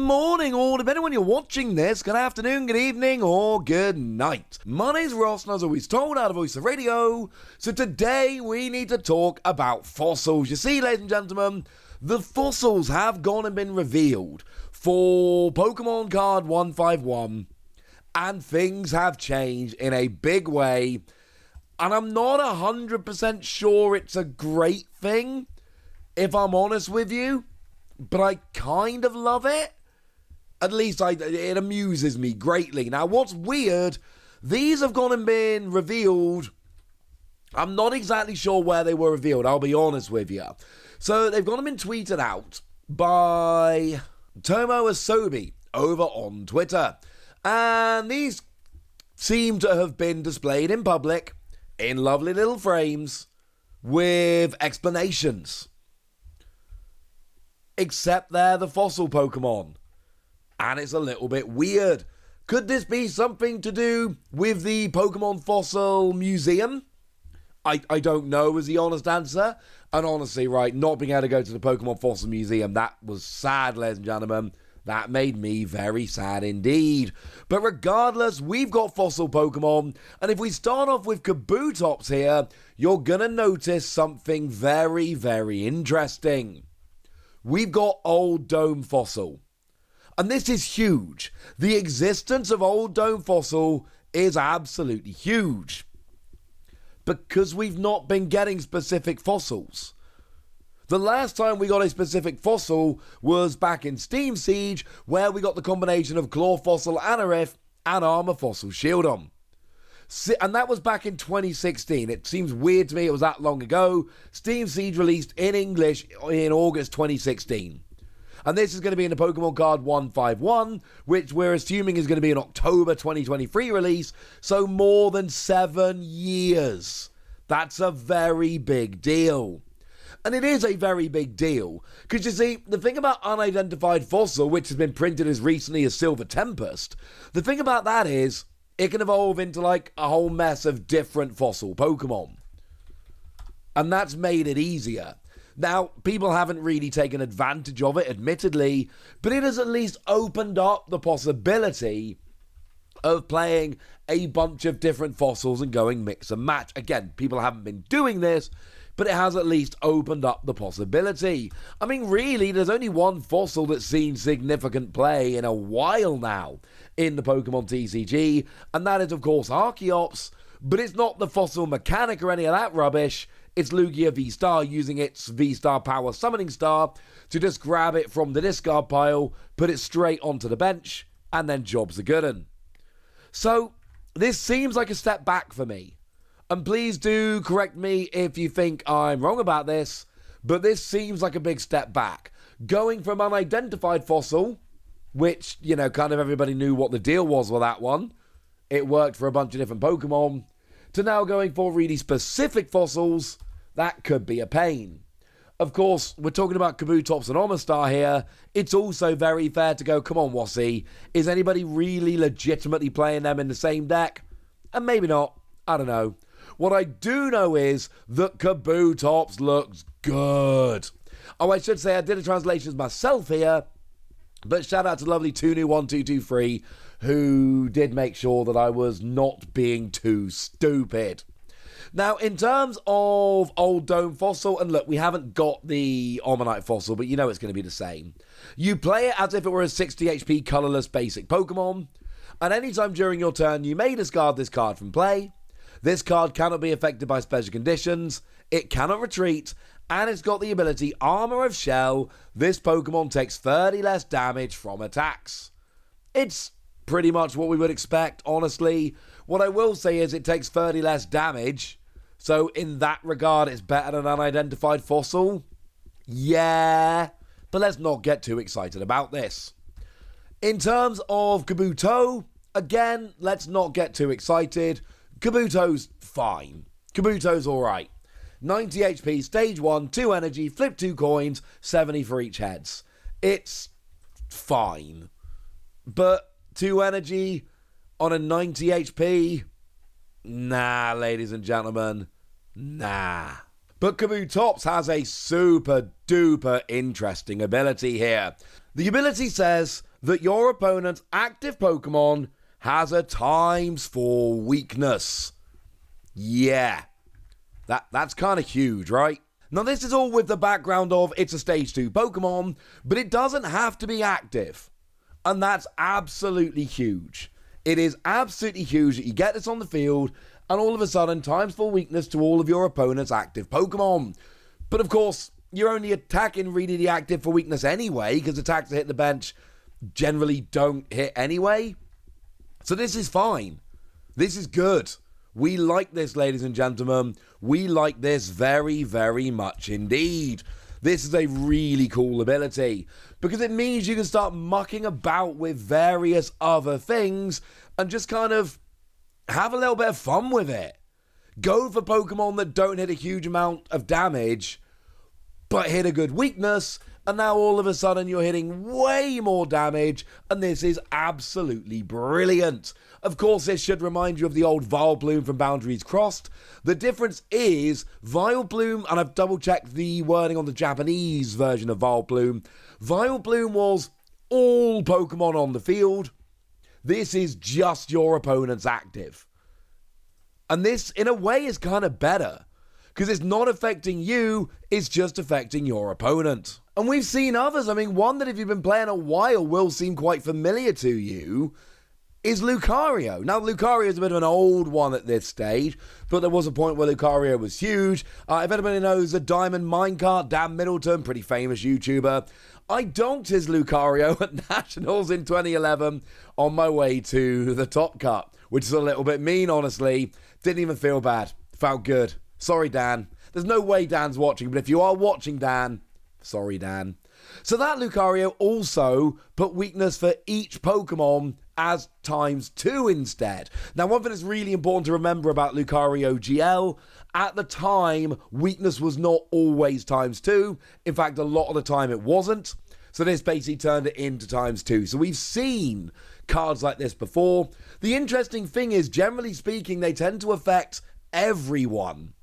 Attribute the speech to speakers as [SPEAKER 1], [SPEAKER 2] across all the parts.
[SPEAKER 1] morning, or depending when you're watching this, good afternoon, good evening, or good night. My name's Ross, and as always told, out of Voice of Radio. So today we need to talk about fossils. You see, ladies and gentlemen, the fossils have gone and been revealed for Pokemon card 151, and things have changed in a big way. And I'm not 100% sure it's a great thing, if I'm honest with you. But I kind of love it. At least it amuses me greatly. Now, what's weird, these have gone and been revealed. I'm not exactly sure where they were revealed, I'll be honest with you. So they've gone and been tweeted out by Tomo Asobi over on Twitter. And these seem to have been displayed in public in lovely little frames with explanations. Except they're the fossil Pokemon. And it's a little bit weird. Could this be something to do with the Pokemon Fossil Museum? I don't know is the honest answer. And honestly, right, not being able to go to the Pokemon Fossil Museum, that was sad, ladies and gentlemen. That made me very sad indeed. But regardless, we've got fossil Pokemon. And if we start off with Kabutops here, you're going to notice something very, very interesting. We've got Old Dome Fossil. And this is huge. The existence of Old Dome Fossil is absolutely huge. Because we've not been getting specific fossils. The last time we got a specific fossil was back in Steam Siege, where we got the combination of Claw Fossil Anorith and Armor Fossil Shieldon. And that was back in 2016. It seems weird to me it was that long ago. Steam Siege released in English in August 2016. And this is going to be in the Pokemon card 151, which we're assuming is going to be an October 2023 release. So more than 7 years. That's a very big deal. And it is a very big deal. Because you see, the thing about Unidentified Fossil, which has been printed as recently as Silver Tempest, the thing about that is, it can evolve into like a whole mess of different fossil Pokemon. And that's made it easier. Now, people haven't really taken advantage of it, admittedly, but it has at least opened up the possibility of playing a bunch of different fossils and going mix and match. Again, people haven't been doing this, but it has at least opened up the possibility. I mean, really, there's only one fossil that's seen significant play in a while now in the Pokemon TCG, and that is, of course, Archeops, but it's not the fossil mechanic or any of that rubbish. It's Lugia V-Star using its V-Star Power Summoning Star to just grab it from the discard pile, put it straight onto the bench, and then job's a good 'un. So, this seems like a step back for me. And please do correct me if you think I'm wrong about this, but this seems like a big step back. Going from Unidentified Fossil, which, you know, kind of everybody knew what the deal was with that one. It worked for a bunch of different Pokemon. To now going for really specific fossils, that could be a pain. Of course, we're talking about Kabutops and Omastar here. It's also very fair to go, come on, Wassy, is anybody really legitimately playing them in the same deck? And maybe not. I don't know. What I do know is that Kabutops looks good. Oh, I should say I did a translation myself here, but shout out to lovely Tunu1223, who did make sure that I was not being too stupid. Now, in terms of Old Dome Fossil, and look, we haven't got the Omanyte Fossil, but you know it's going to be the same. You play it as if it were a 60 HP colourless basic Pokemon, and anytime during your turn you may discard this card from play. This card cannot be affected by special conditions, it cannot retreat, and it's got the ability Armor of Shell. This Pokemon takes 30 less damage from attacks. It's pretty much what we would expect, honestly. What I will say is it takes 30 less damage, so in that regard it's better than Unidentified Fossil. Yeah, but let's not get too excited about this. In terms of Kabuto, again, let's not get too excited. Kabuto's fine. Kabuto's alright. 90 HP, stage 1, 2 energy, flip 2 coins, 70 for each heads. It's fine. But 2 energy on a 90 HP? Nah, ladies and gentlemen. Nah. But Kabutops has a super duper interesting ability here. The ability says, that your opponent's active Pokemon has a ×4 weakness. Yeah, that's kind of huge, right? Now, this is all with the background of it's a Stage 2 Pokemon, but it doesn't have to be active. And that's absolutely huge. It is absolutely huge that you get this on the field, and all of a sudden, ×4 weakness to all of your opponent's active Pokemon. But of course, you're only attacking really the active for weakness anyway, because attacks that hit the bench generally don't hit anyway. So this is fine. This is good. We like this, ladies and gentlemen. We like this very, very much indeed. This is a really cool ability because it means you can start mucking about with various other things and just kind of have a little bit of fun with it. Go for Pokemon that don't hit a huge amount of damage, but hit a good weakness, and now all of a sudden you're hitting way more damage, and this is absolutely brilliant. Of course, this should remind you of the old Vileplume from Boundaries Crossed. The difference is Vileplume, and I've double-checked the wording on the Japanese version of Vileplume, Vileplume was all Pokemon on the field. This is just your opponent's active. And this, in a way, is kind of better, because it's not affecting you, it's just affecting your opponent. And we've seen others. I mean, one that if you've been playing a while will seem quite familiar to you is Lucario. Now, Lucario is a bit of an old one at this stage, but there was a point where Lucario was huge. If anybody knows the Diamond Minecart, Dan Middleton, pretty famous YouTuber, I donked his Lucario at Nationals in 2011 on my way to the Top Cut, which is a little bit mean, honestly. Didn't even feel bad. Felt good. Sorry, Dan. There's no way Dan's watching, but if you are watching, Dan, sorry, Dan. So that Lucario also put weakness for each Pokemon as ×2 instead. Now, one thing that's really important to remember about Lucario GL, at the time, weakness was not always ×2. In fact, a lot of the time it wasn't. So this basically turned it into ×2. So we've seen cards like this before. The interesting thing is, generally speaking, they tend to affect everyone.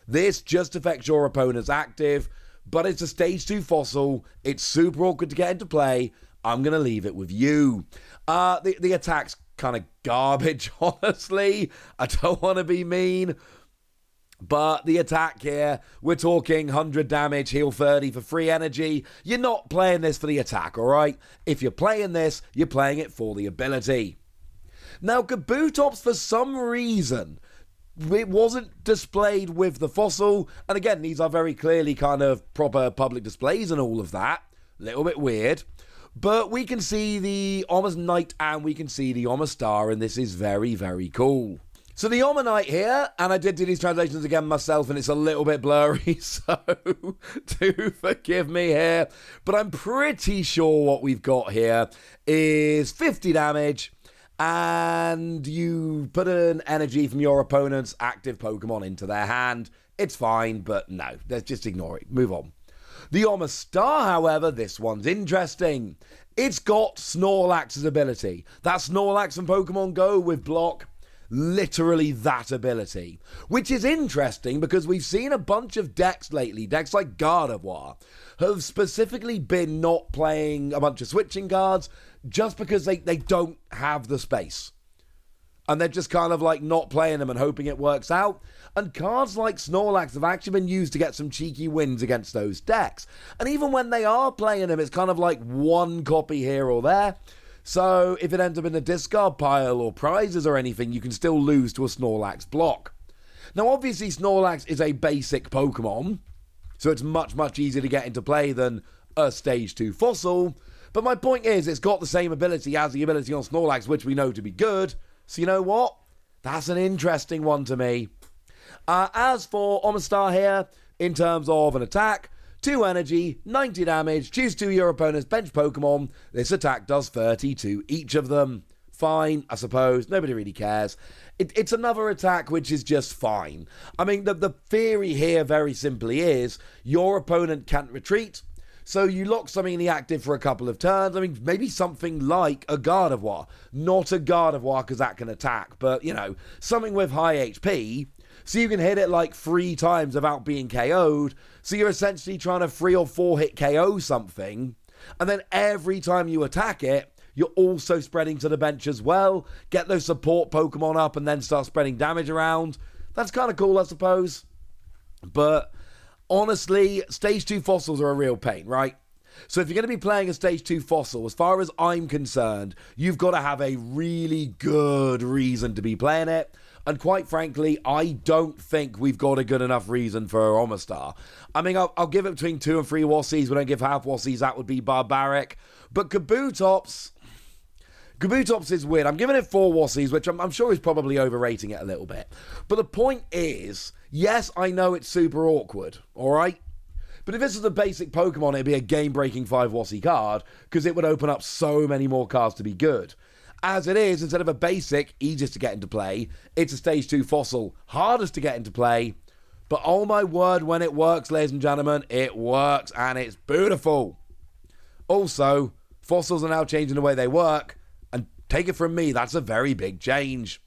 [SPEAKER 1] This just affects your opponent's active, but it's a Stage 2 fossil. It's super awkward to get into play. I'm going to leave it with you. The attack's kind of garbage, honestly. I don't want to be mean, but the attack here, we're talking 100 damage, heal 30 for free energy. You're not playing this for the attack, all right? If you're playing this, you're playing it for the ability. Now, Kabutops, for some reason, it wasn't displayed with the fossil, and again, these are very clearly kind of proper public displays and all of that. Little bit weird, but we can see the Omanyte and we can see the Omastar, and this is very, very cool. So the Omanyte here, and I did do these translations again myself, and it's a little bit blurry, so do forgive me here, but I'm pretty sure what we've got here is 50 damage, and you put an energy from your opponent's active Pokemon into their hand. It's fine, but no, let's just ignore it. Move on. The Omastar, however, this one's interesting. It's got Snorlax's ability. That Snorlax from Pokemon Go with block, literally that ability. Which is interesting because we've seen a bunch of decks lately, decks like Gardevoir, have specifically been not playing a bunch of switching cards just because they don't have the space. And they're just kind of like not playing them and hoping it works out. And cards like Snorlax have actually been used to get some cheeky wins against those decks. And even when they are playing them, it's kind of like one copy here or there. So if it ends up in a discard pile or prizes or anything, you can still lose to a Snorlax block. Now, obviously, Snorlax is a basic Pokemon, so it's much, much easier to get into play than a Stage 2 fossil. But my point is, it's got the same ability as the ability on Snorlax, which we know to be good. So you know what? That's an interesting one to me. As for Omastar here, in terms of an attack, 2 energy, 90 damage, choose 2 of your opponent's bench Pokemon. This attack does 30 to each of them. Fine, I suppose. Nobody really cares. It's another attack which is just fine. I mean, the theory here very simply is your opponent can't retreat. So you lock something in the active for a couple of turns. I mean, maybe something like a Gardevoir. Not a Gardevoir because that can attack, but, you know, something with high HP. So you can hit it like 3 times without being KO'd. So you're essentially trying to 3 or 4 hit KO something. And then every time you attack it, you're also spreading to the bench as well. Get those support Pokemon up and then start spreading damage around. That's kind of cool, I suppose. But honestly, Stage 2 fossils are a real pain, right? So if you're going to be playing a Stage 2 fossil, as far as I'm concerned, you've got to have a really good reason to be playing it. And quite frankly, I don't think we've got a good enough reason for Omastar. I mean, I'll give it between 2 and 3 Wassies. We don't give half Wassies. That would be barbaric. But Kabutops is weird. I'm giving it 4 Wassies, which I'm sure is probably overrating it a little bit. But the point is, yes, I know it's super awkward, all right? But if this was a basic Pokemon, it'd be a game-breaking 5 Wassie card, because it would open up so many more cards to be good. As it is, instead of a basic, easiest to get into play, it's a Stage 2 fossil, hardest to get into play. But oh my word, when it works, ladies and gentlemen, it works, and it's beautiful. Also, fossils are now changing the way they work, and take it from me, that's a very big change.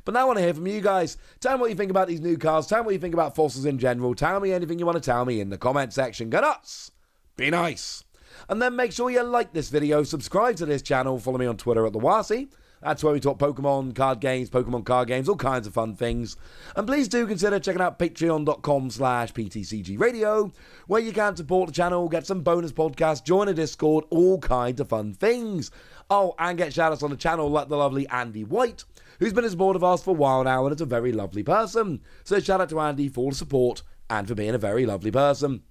[SPEAKER 1] But now I want to hear from you guys. Tell me what you think about these new cards. Tell me what you think about fossils in general. Tell me anything you want to tell me in the comment section. Go nuts! Be nice! And then make sure you like this video, subscribe to this channel, follow me on Twitter at The Wassy. That's where we talk Pokemon card games, Pokemon card games, all kinds of fun things. And please do consider checking out patreon.com/PTCG Radio, where you can support the channel, get some bonus podcasts, join a Discord, all kinds of fun things. Oh, and get shoutouts on the channel like the lovely Andy White, who's been a support of ours for a while now and is a very lovely person. So shout out to Andy for all the support and for being a very lovely person.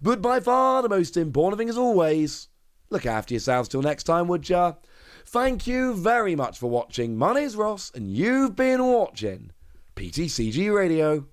[SPEAKER 1] But by far the most important thing as always, look after yourselves till next time, would ya? Thank you very much for watching. My name's Ross, and you've been watching PTCG Radio.